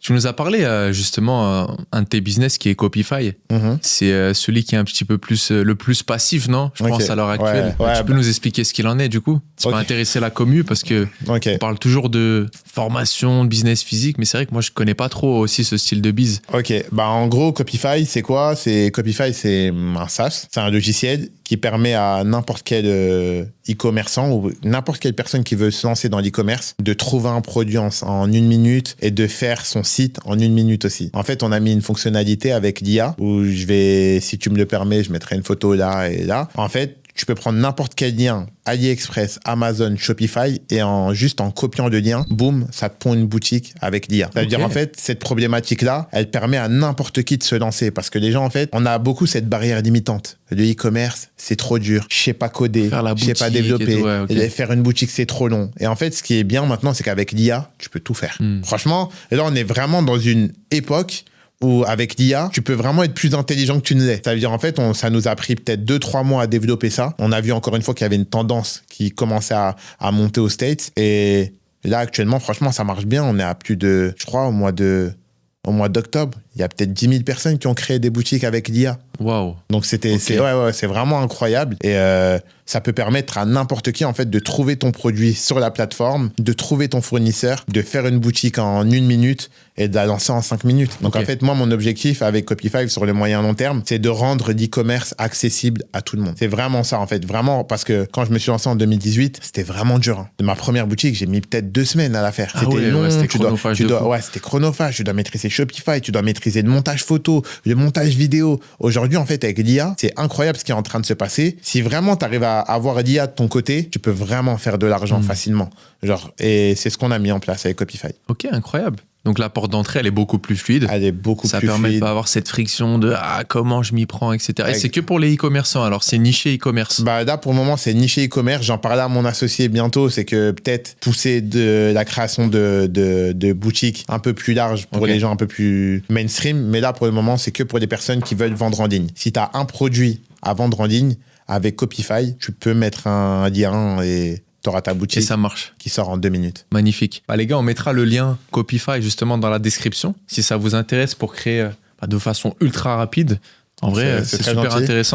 Tu nous as parlé justement un de tes business qui est Copify. C'est celui qui est un petit peu plus le plus passif, non? Je pense à l'heure actuelle. Tu peux nous expliquer ce qu'il en est du coup? Ça peut intéresser la commu parce que on parle toujours de formation, de business physique, mais c'est vrai que moi je connais pas trop aussi ce style de biz. Ok, bah en gros Copify c'est quoi? Copify c'est un SaaS, c'est un logiciel qui permet à n'importe quel e-commerçant ou n'importe quelle personne qui veut se lancer dans l'e-commerce de trouver un produit en 1 minute et de faire son site en 1 minute aussi. En fait, on a mis une fonctionnalité avec l'IA où si tu me le permets, je mettrai une photo là et là. En fait, tu peux prendre n'importe quel lien, AliExpress, Amazon, Shopify, et juste en copiant le lien, boum, ça te pond une boutique avec l'IA. Ça veut dire, en fait, cette problématique-là, elle permet à n'importe qui de se lancer. Parce que les gens, en fait, on a beaucoup cette barrière limitante. Le e-commerce, c'est trop dur. Je sais pas coder, je sais pas développer. Et faire une boutique, c'est trop long. Et en fait, ce qui est bien maintenant, c'est qu'avec l'IA, tu peux tout faire. Franchement, là, on est vraiment dans une époque où avec l'IA, tu peux vraiment être plus intelligent que tu ne l'es. Ça veut dire, en fait, ça nous a pris peut-être 2-3 mois à développer ça. On a vu encore une fois qu'il y avait une tendance qui commençait à monter aux States. Et là, actuellement, franchement, ça marche bien. On est à plus de, je crois, au mois d'octobre, il y a peut-être 10 000 personnes qui ont créé des boutiques avec l'IA. Waouh. Donc, c'est vraiment incroyable. Et ça peut permettre à n'importe qui, en fait, de trouver ton produit sur la plateforme, de trouver ton fournisseur, de faire une boutique en 1 minute et de la lancer en 5 minutes. Donc, en fait, moi, mon objectif avec Copify sur le moyen long terme, c'est de rendre l'e-commerce accessible à tout le monde. C'est vraiment ça, en fait. Vraiment, parce que quand je me suis lancé en 2018, c'était vraiment dur. Hein. De ma première boutique, j'ai mis peut-être 2 semaines à la faire. C'était long. C'était chronophage. C'était chronophage. Tu dois maîtriser Shopify, tu dois maîtriser le montage photo, le montage vidéo. Aujourd'hui, en fait, avec l'IA, c'est incroyable ce qui est en train de se passer. Si vraiment tu arrives à avoir l'IA de ton côté, tu peux vraiment faire de l'argent facilement. Et c'est ce qu'on a mis en place avec Copify. Ok, incroyable. Donc la porte d'entrée, elle est beaucoup plus fluide. Elle est beaucoup plus fluide. Ça permet de pas avoir cette friction de comment je m'y prends, etc. Et c'est que pour les e-commerçants. Alors c'est niché e-commerce. Bah là pour le moment c'est niché e-commerce. J'en parlais à mon associé bientôt. C'est que peut-être pousser de la création de boutiques un peu plus larges pour les gens un peu plus mainstream. Mais là pour le moment c'est que pour les personnes qui veulent vendre en ligne. Si tu as un produit à vendre en ligne avec Copify, tu peux mettre un lien et tu auras ta boutique. Et ça marche. Qui sort en 2 minutes. Magnifique. Bah, les gars, on mettra le lien Copify justement dans la description si ça vous intéresse pour créer de façon ultra rapide. En vrai, c'est super intéressant.